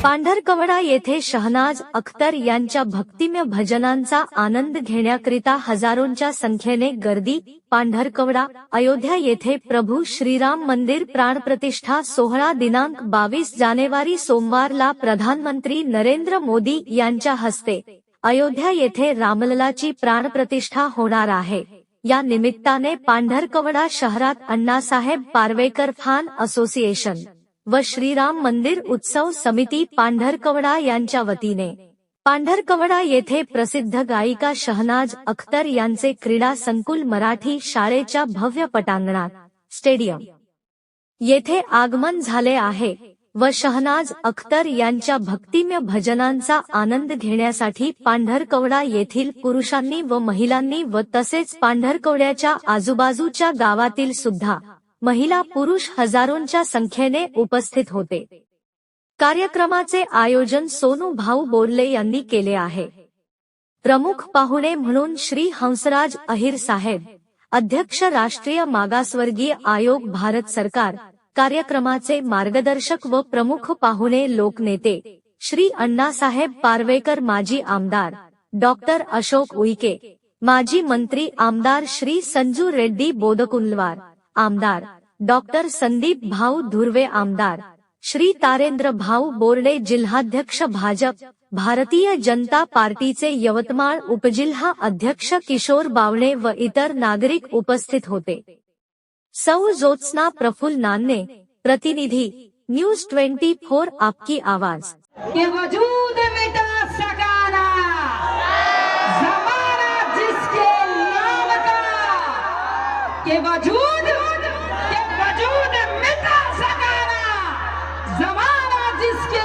पांढरकवडा येथे शहनाज अख्तर यांच्या भक्तिमय भजनांचा आनंद घेण्याकरिता हजारोंच्या संख्येने गर्दी. पांढरकवडा अयोध्या येथे प्रभू श्रीराम मंदिर प्राणप्रतिष्ठा सोहळा दिनांक 22 जानेवारी सोमवारला प्रधानमंत्री नरेंद्र मोदी यांच्या हस्ते अयोध्या येथे रामललाची प्राणप्रतिष्ठा होणार आहे. या निमित्ताने पांढरकवडा शहरात अण्णासाहेब पार्वेकर फॅन असोसिएशन व श्रीराम मंदिर उत्सव समिती पांढरकवडा यांच्या वतीने पांढरकवडा येथे प्रसिद्ध गायिका शहनाज अख्तर यांचे क्रीडा संकुल मराठी शाळेच्या भव्य पटांगणात स्टेडियम येथे आगमन झाले आहे व शहनाज अख्तर यांच्या भक्तिमय भजनांचा आनंद घेण्यासाठी पांढरकवडा येथील पुरुषांनी व महिलांनी व तसेच पांढरकवड्याच्या आजूबाजूच्या गावातील सुद्धा महिला पुरुष हजारोंच्या संख्येने उपस्थित होते. कार्यक्रमाचे आयोजन सोनू भाऊ बोर्ले यांनी केले आहे. प्रमुख पाहुणे म्हणून श्री हंसराज अहिर साहेब, अध्यक्ष राष्ट्रीय मागासवर्गीय आयोग भारत सरकार. कार्यक्रमाचे मार्गदर्शक व प्रमुख पाहुणे लोकनेते श्री अण्णासाहेब पार्वेकर, माजी आमदार डॉक्टर अशोक उईके, माजी मंत्री आमदार श्री संजू रेड्डी बोदकुंलवार, आमदार डॉक्टर संदीप भाऊ धुर्वे, आमदार श्री तारेंद्र भाऊ बोर्डे, जिल्हाध्यक्ष भाजप भारतीय जनता पार्टीचे यवतमाळ उपजिल्हा अध्यक्ष किशोर बावणे व इतर नागरिक उपस्थित होते. सौ ज्योत्स्ना प्रफुल्ल नान्ने, प्रतिनिधी न्यूज 24 आपकी आवाज. के वजूद मिटा सकाना ज़माना जिसके नाम का, के वजूद मिटा सकाना ज़माना जिसके